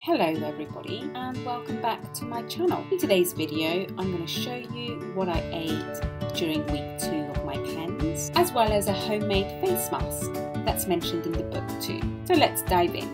Hello everybody and welcome back to my channel. In today's video I'm going to show you what I ate during week 2 of my cleanse, as well as a homemade face mask that's mentioned in the book too. So let's dive in.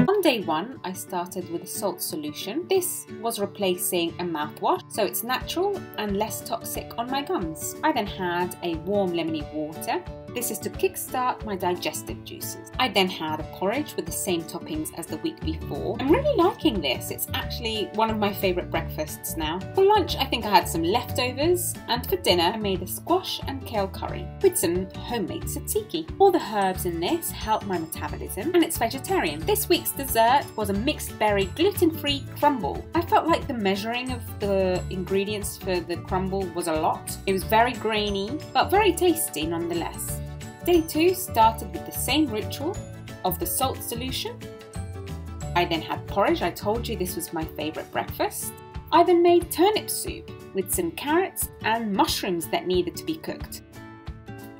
On day 1 I started with a salt solution. This was replacing a mouthwash, so it's natural and less toxic on my gums. I then had a warm lemony water. This is to kickstart my digestive juices. I then had a porridge with the same toppings as the week before. I'm really liking this. It's actually one of my favourite breakfasts now. For lunch, I think I had some leftovers, and for dinner, I made a squash and kale curry with some homemade tzatziki. All the herbs in this help my metabolism, and it's vegetarian. This week's dessert was a mixed berry gluten-free crumble. I felt like the measuring of the ingredients for the crumble was a lot. It was very grainy, but very tasty nonetheless. Day 2 started with the same ritual of the salt solution. I then had porridge. I told you this was my favourite breakfast. I then made turnip soup with some carrots and mushrooms that needed to be cooked.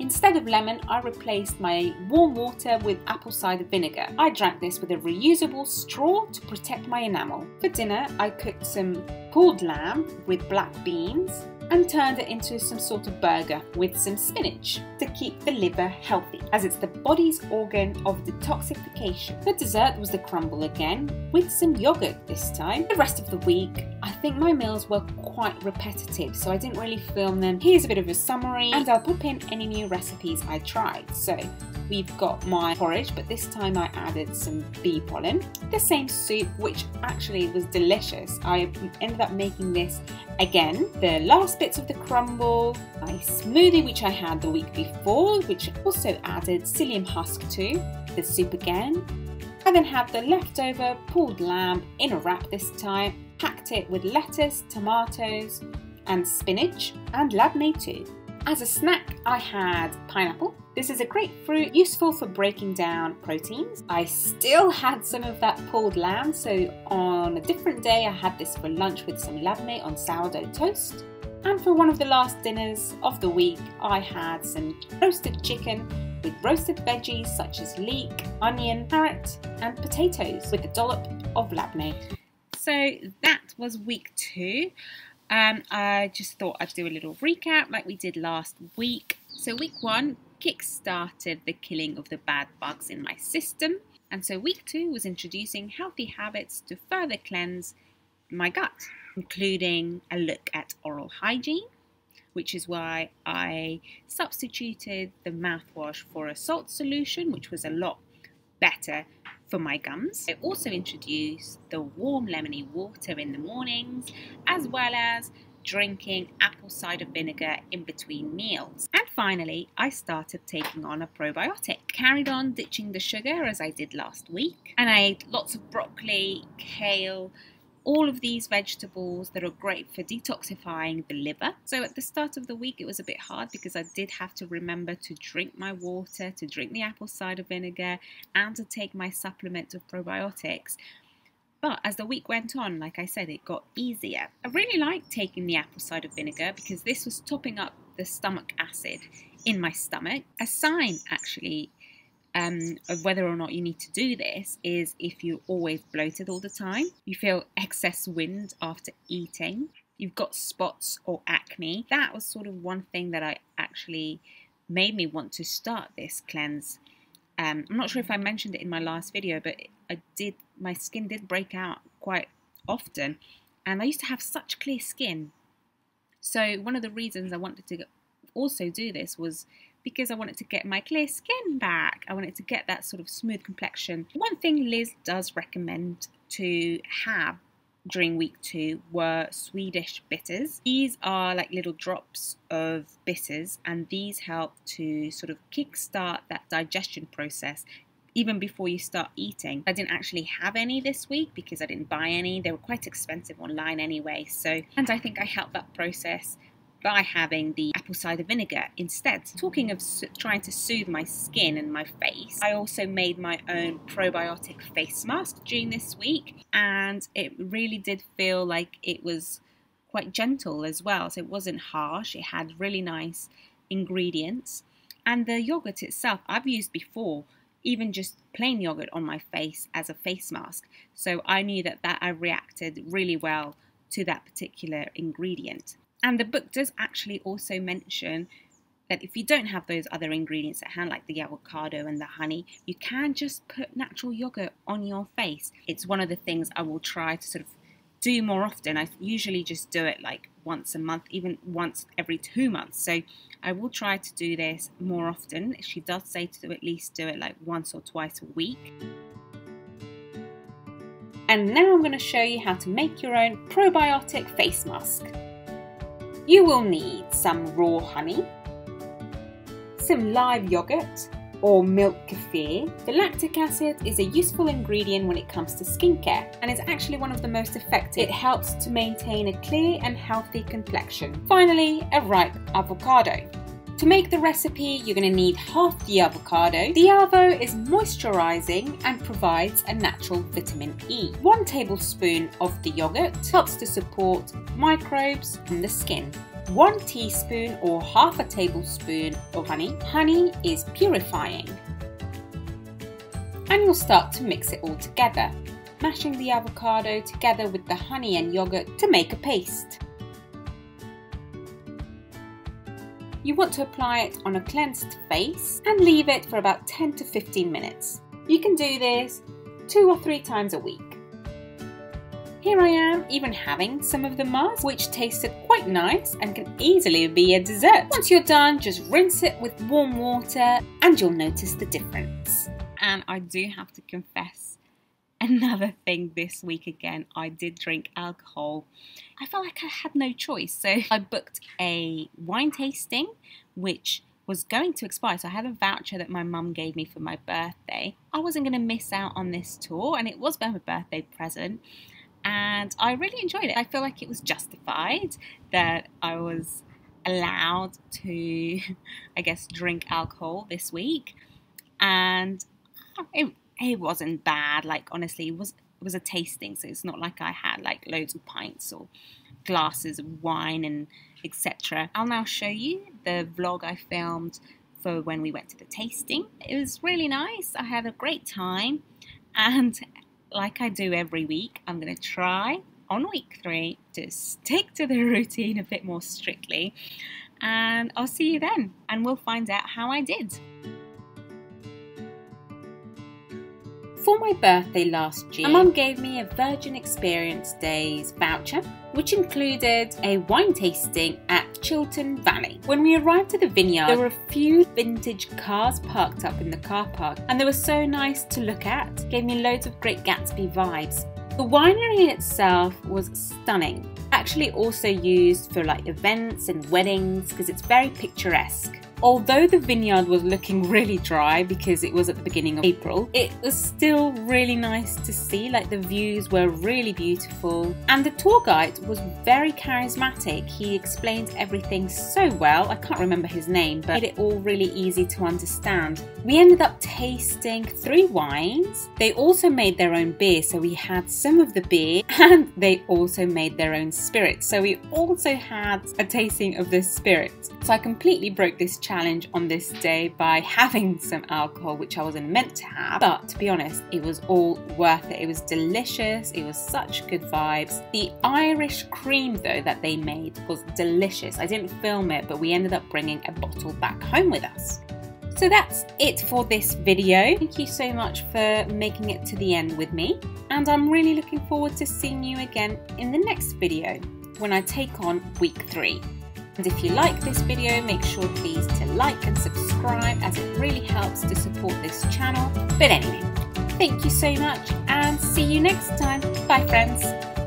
Instead of lemon, I replaced my warm water with apple cider vinegar. I drank this with a reusable straw to protect my enamel. For dinner, I cooked some pulled lamb with black beans and turned it into some sort of burger with some spinach to keep the liver healthy, as it's the body's organ of detoxification. The dessert was the crumble again, with some yogurt this time. The rest of the week, I think my meals were quite repetitive, so I didn't really film them. Here's a bit of a summary, and I'll pop in any new recipes I tried. So we've got my porridge, but this time I added some bee pollen. The same soup, which actually was delicious. I ended up making this again. The last bits of the crumble, my smoothie which I had the week before, which also added psyllium husk to, the soup again. I then had the leftover pulled lamb in a wrap this time, packed it with lettuce, tomatoes and spinach and labneh too. As a snack I had pineapple. This is a great fruit, useful for breaking down proteins. I still had some of that pulled lamb, so on a different day I had this for lunch with some labneh on sourdough toast. And for one of the last dinners of the week, I had some roasted chicken with roasted veggies such as leek, onion, carrot and potatoes with a dollop of labneh. So that was week 2. I just thought I'd do a little recap like we did last week. So week 1 kick-started the killing of the bad bugs in my system, and so week 2 was introducing healthy habits to further cleanse my gut, including a look at oral hygiene, which is why I substituted the mouthwash for a salt solution, which was a lot better for my gums. I also introduced the warm lemony water in the mornings, as well as drinking apple cider vinegar in between meals. And finally, I started taking on a probiotic. Carried on ditching the sugar as I did last week, and I ate lots of broccoli, kale, all of these vegetables that are great for detoxifying the liver. So at the start of the week it was a bit hard because I did have to remember to drink my water, to drink the apple cider vinegar and to take my supplement of probiotics. But as the week went on, like I said, it got easier. I really liked taking the apple cider vinegar because this was topping up the stomach acid in my stomach. A sign actually of whether or not you need to do this is if you're always bloated all the time, you feel excess wind after eating, you've got spots or acne. That was sort of one thing that I actually made me want to start this cleanse. I'm not sure if I mentioned it in my last video, but my skin did break out quite often, and I used to have such clear skin. So one of the reasons I wanted to also do this was because I wanted to get my clear skin back. I wanted to get that sort of smooth complexion. One thing Liz does recommend to have during week 2 were Swedish bitters. These are like little drops of bitters, and these help to sort of kickstart that digestion process even before you start eating. I didn't actually have any this week because I didn't buy any. They were quite expensive online anyway. And I think I helped that process by having the apple cider vinegar instead. Talking of trying to soothe my skin and my face, I also made my own probiotic face mask during this week, and it really did feel like it was quite gentle as well. So it wasn't harsh, it had really nice ingredients, and the yogurt itself I've used before even just plain yogurt on my face as a face mask. So I knew that I reacted really well to that particular ingredient. And the book does actually also mention that if you don't have those other ingredients at hand, like the avocado and the honey, you can just put natural yogurt on your face. It's one of the things I will try to sort of do more often. I usually just do it like once a month, even once every 2 months. So I will try to do this more often. She does say to at least do it like once or twice a week. And now I'm going to show you how to make your own probiotic face mask. You will need some raw honey, some live yogurt or milk kefir. The lactic acid is a useful ingredient when it comes to skincare, and it's actually one of the most effective. It helps to maintain a clear and healthy complexion. Finally, a ripe avocado. To make the recipe, you're going to need half the avocado. The avo is moisturizing and provides a natural vitamin E. 1 tablespoon of the yogurt helps to support microbes in the skin. 1 teaspoon or half a tablespoon of honey. Honey is purifying. And you'll start to mix it all together, mashing the avocado together with the honey and yogurt to make a paste. You want to apply it on a cleansed face and leave it for about 10 to 15 minutes. You can do this 2 or 3 times a week. Here I am even having some of the mask, which tasted quite nice and can easily be a dessert. Once you're done, just rinse it with warm water and you'll notice the difference. And I do have to confess another thing this week again. I did drink alcohol. I felt like I had no choice, so I booked a wine tasting which was going to expire. So I had a voucher that my mum gave me for my birthday. I wasn't going to miss out on this tour, and it was my birthday present. And I really enjoyed it. I feel like it was justified that I was allowed to, I guess, drink alcohol this week. And it wasn't bad. Like, honestly, it was a tasting. So it's not like I had like loads of pints or glasses of wine and etc. I'll now show you the vlog I filmed for when we went to the tasting. It was really nice. I had a great time. And like I do every week, I'm going to try on week 3 to stick to the routine a bit more strictly, and I'll see you then and we'll find out how I did. For my birthday last year, my mum gave me a Virgin Experience Days voucher, which included a wine tasting at Chiltern Valley. When we arrived at the vineyard, there were a few vintage cars parked up in the car park, and they were so nice to look at. Gave me loads of Great Gatsby vibes. The winery itself was stunning. Actually also used for like events and weddings because it's very picturesque. Although the vineyard was looking really dry because it was at the beginning of April, it was still really nice to see. Like, the views were really beautiful, and the tour guide was very charismatic. He explained everything so well. I can't remember his name, but made it all really easy to understand. We ended up tasting 3 wines. They also made their own beer, so we had some of the beer, and they also made their own spirit. So we also had a tasting of the spirit. So I completely broke this challenge on this day by having some alcohol, which I wasn't meant to have, but to be honest, it was all worth it. It was delicious. It was such good vibes. The Irish cream though that they made was delicious. I didn't film it, but we ended up bringing a bottle back home with us. So that's it for this video. Thank you so much for making it to the end with me, and I'm really looking forward to seeing you again in the next video when I take on week 3. And if you like this video, make sure please to like and subscribe, as it really helps to support this channel. But anyway, thank you so much and see you next time. Bye friends.